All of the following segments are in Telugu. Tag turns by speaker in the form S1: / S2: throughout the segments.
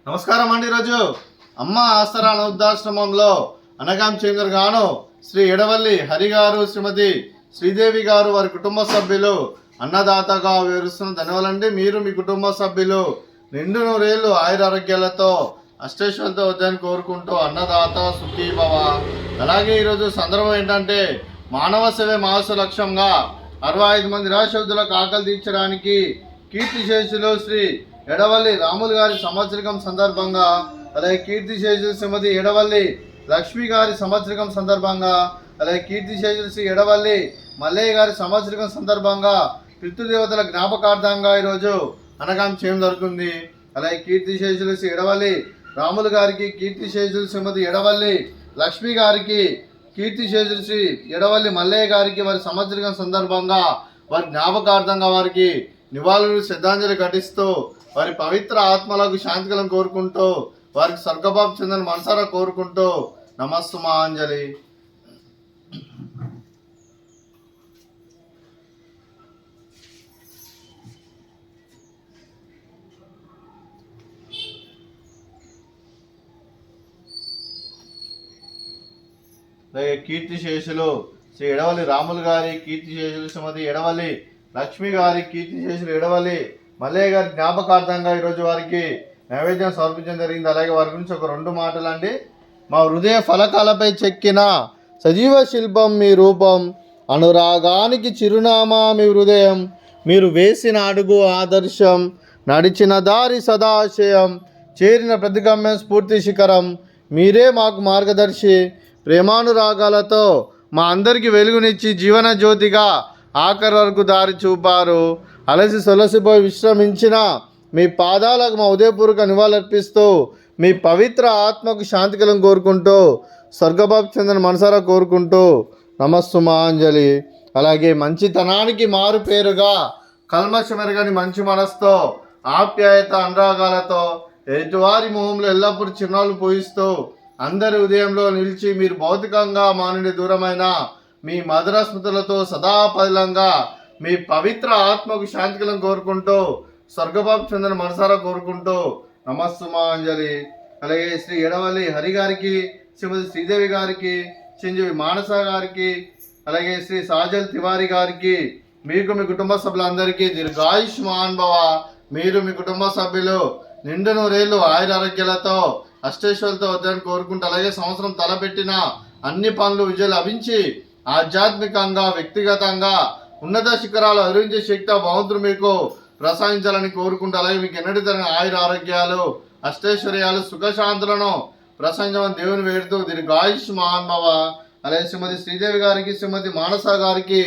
S1: నమస్కారం అండి. ఈరోజు అమ్మ ఆసరా వృద్ధాశ్రమంలో అనగాం చేందర్ గాను శ్రీ ఎడవల్లి హరి గారు, శ్రీమతి శ్రీదేవి గారు, వారి కుటుంబ సభ్యులు అన్నదాతగా వివరిస్తున్న ధన్యవాదాలండి. మీరు మీ కుటుంబ సభ్యులు నిండు నూరేళ్లు ఆయురారోగ్యాలతో అష్టేశ్వరులతో వద్దని కోరుకుంటూ అన్నదాత సుఖీ భవ. అలాగే ఈరోజు సందర్భం ఏంటంటే మానవ సేవే మాస లక్ష్యంగా 65 మంది నిరాశ్రద్ధులకు ఆకలి తీర్చడానికి కీర్తిశేషులు శ్రీ ఎడవల్లి రాములు గారి సంవత్సరికం సందర్భంగా, అలాగే కీర్తిశేషులు శ్రీమతి ఎడవల్లి లక్ష్మి గారి సంవత్సరికం సందర్భంగా, అలాగే కీర్తిశేషులు శ్రీ ఎడవల్లి మల్లయ్య గారి సంవత్సరికం సందర్భంగా పితృదేవతల జ్ఞాపకార్థంగా ఈరోజు అనగాం చేయడం జరుగుతుంది. అలాగే కీర్తిశేషులు శ్రీ ఎడవల్లి రాములు గారికి, కీర్తిశేషులు శ్రీమతి ఎడవల్లి లక్ష్మి గారికి, కీర్తిశేషులు శ్రీ ఎడవల్లి మల్లయ్య గారికి వారి సంవత్సరికం సందర్భంగా వారి జ్ఞాపకార్థంగా వారికి నివాళులు శ్రద్ధాంజలి ఘటిస్తూ వారి పవిత్ర ఆత్మలకు శాంతికలను కోరుకుంటూ వారికి స్వర్గభావం చెందని మనసారా కోరుకుంటూ నమస్సుమాంజలి. కీర్తిశేషులు శ్రీ ఎడవల్లి రాములు గారి, కీర్తిశేషులు శ్రీమతి ఎడవల్లి లక్ష్మి గారి, కీర్తిశేషులు ఎడవల్లి మల్లయ్య గారి జ్ఞాపకార్థంగా ఈరోజు వారికి నైవేద్యం సమర్పించడం జరిగింది. అలాగే వారి గురించి ఒక 2 మాటలు అండి. మా హృదయ ఫలకాలపై చెక్కిన సజీవ శిల్పం మీ రూపం, అనురాగానికి చిరునామా మీ హృదయం, మీరు వేసిన అడుగు ఆదర్శం, నడిచిన దారి సదాశయం, చేరిన ప్రతిగమ్యం స్ఫూర్తి శిఖరం, మీరే మాకు మార్గదర్శి, ప్రేమానురాగాలతో మా అందరికీ వెలుగునిచ్చి జీవన జ్యోతిగా ఆఖరి వరకు దారి చూపారు. అలసి సొలసిపోయి విశ్రమించిన మీ పాదాలకు మా ఉదయపూర్వక నివాళులర్పిస్తూ మీ పవిత్ర ఆత్మకు శాంతికలను కోరుకుంటూ స్వర్గభావం చెందిన మనసారా కోరుకుంటూ నమస్సుమాంజలి. అలాగే మంచితనానికి మారు పేరుగా కల్మషమెరగని మంచి మనసుతో ఆప్యాయత అనురాగాలతో ఎదుటివారి మొహంలో ఎల్లప్పుడూ చిరునవ్వులు పూయిస్తూ అందరి ఉదయంలో నిలిచి మీరు భౌతికంగా మా నుండి దూరమైన మీ మధుర స్మృతులతో సదాపదిలంగా మీ పవిత్ర ఆత్మకు శాంతికలను కోరుకుంటూ స్వర్గభావం చెందిన మనసారా కోరుకుంటూ నమస్సుమాంజలి. అలాగే శ్రీ ఎడవల్లి హరి గారికి, శ్రీమతి శ్రీదేవి గారికి, చింజవి మానస గారికి, అలాగే శ్రీ సాజల్ తివారి గారికి, మీకు మీ కుటుంబ సభ్యులందరికీ దీర్ఘాయుష్మాన్ భవ. మీరు మీ కుటుంబ సభ్యులు నిండు నూరేళ్లు ఆయురారోగ్యాలతో అష్టేశ్వరులతో వద్దని కోరుకుంటూ, అలాగే సంవత్సరం తలపెట్టిన అన్ని పనులు విజయాలు లభించి ఆధ్యాత్మికంగా వ్యక్తిగతంగా ఉన్నత శిఖరాలు అధిరించే శక్తి భగవంతుడు మీకు ప్రసాదించాలని కోరుకుంటూ, అలాగే మీకు ఎన్నటి తరగని ఆయుర ఆరోగ్యాలు అష్టైశ్వర్యాలు సుఖశాంతులను ప్రసాదించమని దేవుని వేడుతూ దీర్ఘాయుష్మాన్ భవ. అలాగే శ్రీమతి శ్రీదేవి గారికి, శ్రీమతి మానస గారికి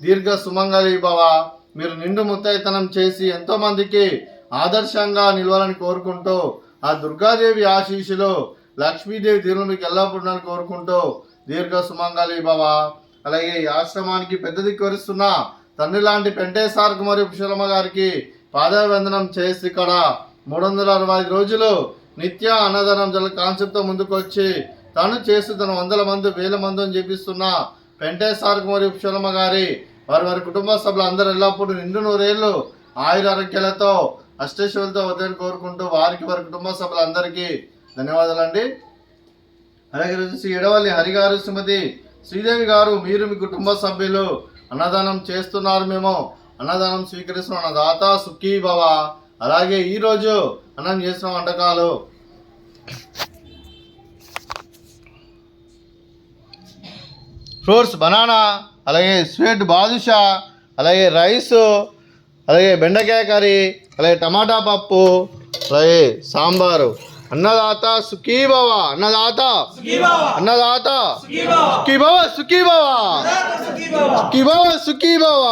S1: దీర్ఘ సుమంగళి భవ. మీరు నిండు ముత్తైతనం చేసి ఎంతో మందికి ఆదర్శంగా నిలవాలని కోరుకుంటూ ఆ దుర్గాదేవి ఆశీస్సులు లక్ష్మీదేవి దీవులు మీకు ఎల్లప్పుడూ కోరుకుంటూ దీర్ఘ సుమంగళి భవ. అలాగే ఈ ఆశ్రమానికి పెద్ద దిక్కువరిస్తున్న తండ్రి లాంటి పెంటేశ్వర మరియు పుష్పలమ్మ గారికి పాదాభివందనం చేసి ఇక్కడ 365 రోజులు నిత్య అన్నదానం జల కాన్సెప్ట్తో ముందుకు వచ్చి తను చేస్తూ తన 100 మంది 1000 మందిని చేపిస్తున్న పెంటేశ్వర మరియు పుష్పలమ్మ గారి వారి కుటుంబ సభ్యులు అందరూ ఎల్లప్పుడూ నిండు నూరేళ్లు ఆయురారోగ్యాలతో అష్టేశ్వరులతో వద్దని కోరుకుంటూ వారి కుటుంబ సభ్యులందరికీ ధన్యవాదాలండి. అలాగే శ్రీ ఎడవల్లి హరి గారు, శ్రీమతి శ్రీదేవి గారు, మీరు మీ కుటుంబ సభ్యులు అన్నదానం చేస్తున్నారు, మేము అన్నదానం స్వీకరిస్తున్నాం. అన్నదాత సుఖీ భవ. అలాగే ఈరోజు అన్నం చేసిన వంటకాలు ఫ్రూట్స్ బనానా, అలాగే స్వీట్ బాదుషా, అలాగే రైసు, అలాగే బెండకాయ కర్రీ, అలాగే టమాటా పప్పు, అలాగే సాంబారు. అన్నదాత సుఖీ భవ. అన్నదాత అన్నదాత సుఖీ భవ, సుఖీ భవ, సుఖీ భవ, సుఖీ భవ.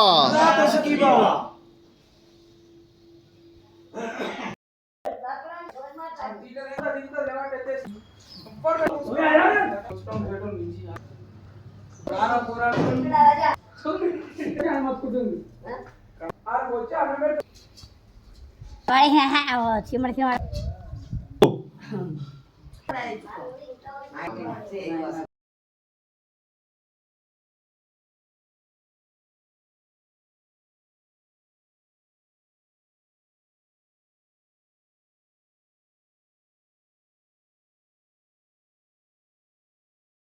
S2: చిమ్మడి